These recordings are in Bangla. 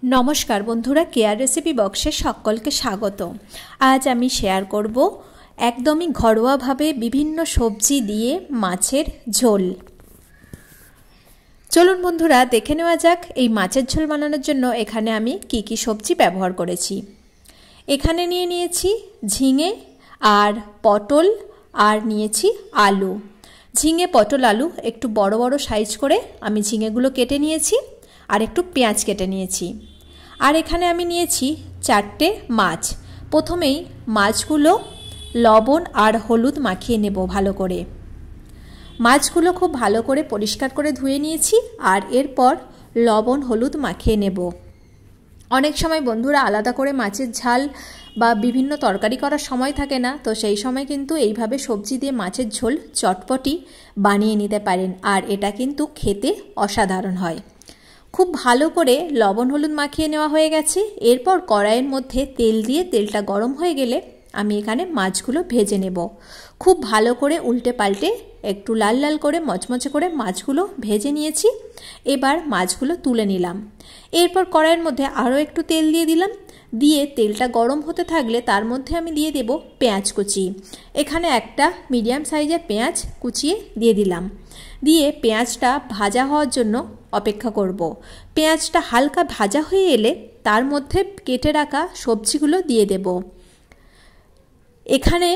नमस्कार बंधुरा केयर रेसिपि बक्से सकलके स्वागत। आज आमी शेयर करब एकदम घरोया भावे विभिन्न सब्जी दिए माछेर झोल। चलुन बंधुरा देखे नेওয়া যাক এই মাছের ঝোল বানানোর জন্য এখানে আমি কি কি সবজি ব্যবহার করেছি। এখানে নিয়ে নিয়েছি ঝিঙে আর পটল আর নিয়েছি আলু। ঝিঙে পটল আলু একটু বড় বড় সাইজ করে আমি ঝিঙেগুলো কেটে নিয়েছি আর একটু পেঁয়াজ কেটে নিয়েছি। আর এখানে আমি নিয়েছি 4টে মাছ। প্রথমেই মাছগুলো লবণ আর হলুদ মাখিয়ে নেব ভালো করে। মাছগুলো খুব ভালো করে পরিষ্কার করে ধুয়ে নিয়েছি আর এরপর লবণ হলুদ মাখিয়ে নেব। অনেক সময় বন্ধুরা আলাদা করে মাছের ঝাল বা বিভিন্ন তরকারি করার সময় থাকে না, তো সেই সময় কিন্তু এইভাবে সবজি দিয়ে মাছের ঝোল চটপটি বানিয়ে নিতে পারেন আর এটা কিন্তু খেতে অসাধারণ হয়। খুব ভালো করে লবণ হলুদ মাখিয়ে নেওয়া হয়ে গেছে। এরপর কড়াইয়ের মধ্যে তেল দিয়ে তেলটা গরম হয়ে গেলে আমি এখানে মাছগুলো ভেজে নেব। খুব ভালো করে উল্টে পাল্টে একটু লাল লাল করে মচমচে করে মাছগুলো ভেজে নিয়েছি। এবার মাছগুলো তুলে নিলাম। এরপর কড়াইয়ের মধ্যে আরও একটু তেল দিয়ে দিলাম। দিয়ে তেলটা গরম হতে থাকলে তার মধ্যে আমি দিয়ে দেব পেঁয়াজ কুচি। এখানে একটা মিডিয়াম সাইজের পেঁয়াজ কুচিয়ে দিয়ে দিলাম। দিয়ে পেঁয়াজটা ভাজা হওয়ার জন্য অপেক্ষা করব। পেঁয়াজটা হালকা ভাজা হয়ে এলে তার মধ্যে কেটে রাখা সবজিগুলো দিয়ে দেব। এখানে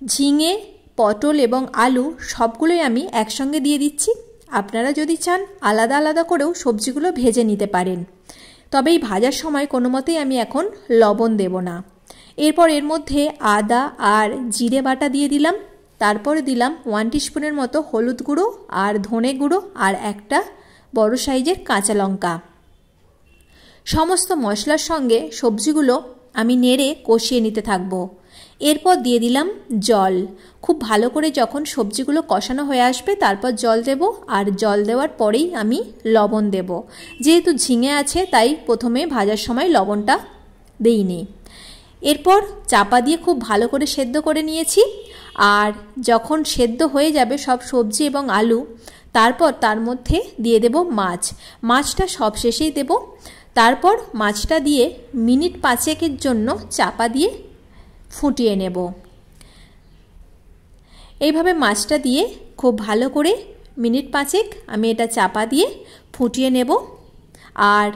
ঝিঙে পটল এবং আলু সবগুলোই আমি একসঙ্গে দিয়ে দিচ্ছি। আপনারা যদি চান আলাদা আলাদা করেও সবজিগুলো ভেজে নিতে পারেন, তবে এই ভাজার সময় কোনো মতেই আমি এখন লবণ দেব না। এরপর এর মধ্যে আদা আর জিরে বাটা দিয়ে দিলাম। তারপরে দিলাম 1 টিস্পুনের মতো হলুদ গুঁড়ো আর ধনে গুঁড়ো আর একটা বড় সাইজের কাঁচা লঙ্কা। সমস্ত মশলার সঙ্গে সবজিগুলো আমি নেড়ে কষিয়ে নিতে থাকবো। এরপর দিয়ে দিলাম জল। খুব ভালো করে যখন সবজিগুলো কষানো হয়ে আসবে তারপর জল দেব আর জল দেওয়ার পরেই আমি লবণ দেব। যেহেতু ঝিঙে আছে তাই প্রথমে ভাজার সময় লবণটা দেইনি। এরপর চাপা দিয়ে খুব ভালো করে সেদ্ধ করে নিয়েছি। আর যখন সেদ্ধ হয়ে যাবে সব সবজি এবং আলু, তারপর তার মধ্যে দিয়ে দেব মাছ। মাছটা সব শেষেই দেব। তারপর মাছটা দিয়ে মিনিট 5 জন্য চাপা দিয়ে ফুটিয়ে নেব। এইভাবে মাছটা দিয়ে খুব ভালো করে মিনিট 5 আমি এটা চাপা দিয়ে ফুটিয়ে নেব। আর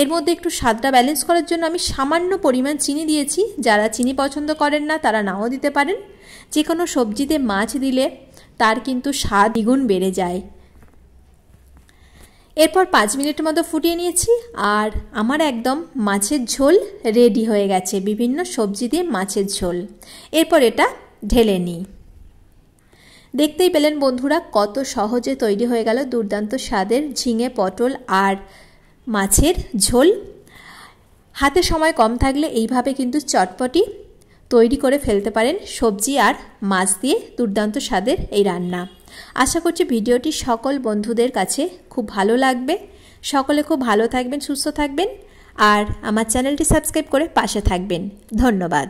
এর মধ্যে একটু স্বাদটা ব্যালেন্স করার জন্য আমি সামান্য পরিমাণ চিনি দিয়েছি। যারা চিনি পছন্দ করেন না তারা নাও দিতে পারেন। যে কোনো সবজিতে মাছ দিলে তার কিন্তু স্বাদ দ্বিগুণ বেড়ে যায়। এরপর 5 মিনিটের মতো ফুটিয়ে নিয়েছি আর আমার একদম মাছের ঝোল রেডি হয়ে গেছে, বিভিন্ন সবজি দিয়ে মাছের ঝোল। এরপর এটা ঢেলে নিই। দেখতেই পেলেন বন্ধুরা কত সহজে তৈরি হয়ে গেল দুর্দান্ত স্বাদের ঝিঙে পটল আর মাছের ঝোল। হাতে সময় কম থাকলে এইভাবে কিন্তু চটপটি তৈরি করে ফেলতে পারেন সবজি আর মাছ দিয়ে দুর্দান্ত স্বাদের এই রান্না। আশা করছি ভিডিওটি সকল বন্ধুদের কাছে খুব ভালো লাগবে। সকলে খুব ভালো থাকবেন, সুস্থ থাকবেন আর আমার চ্যানেলটি সাবস্ক্রাইব করে পাশে থাকবেন। ধন্যবাদ।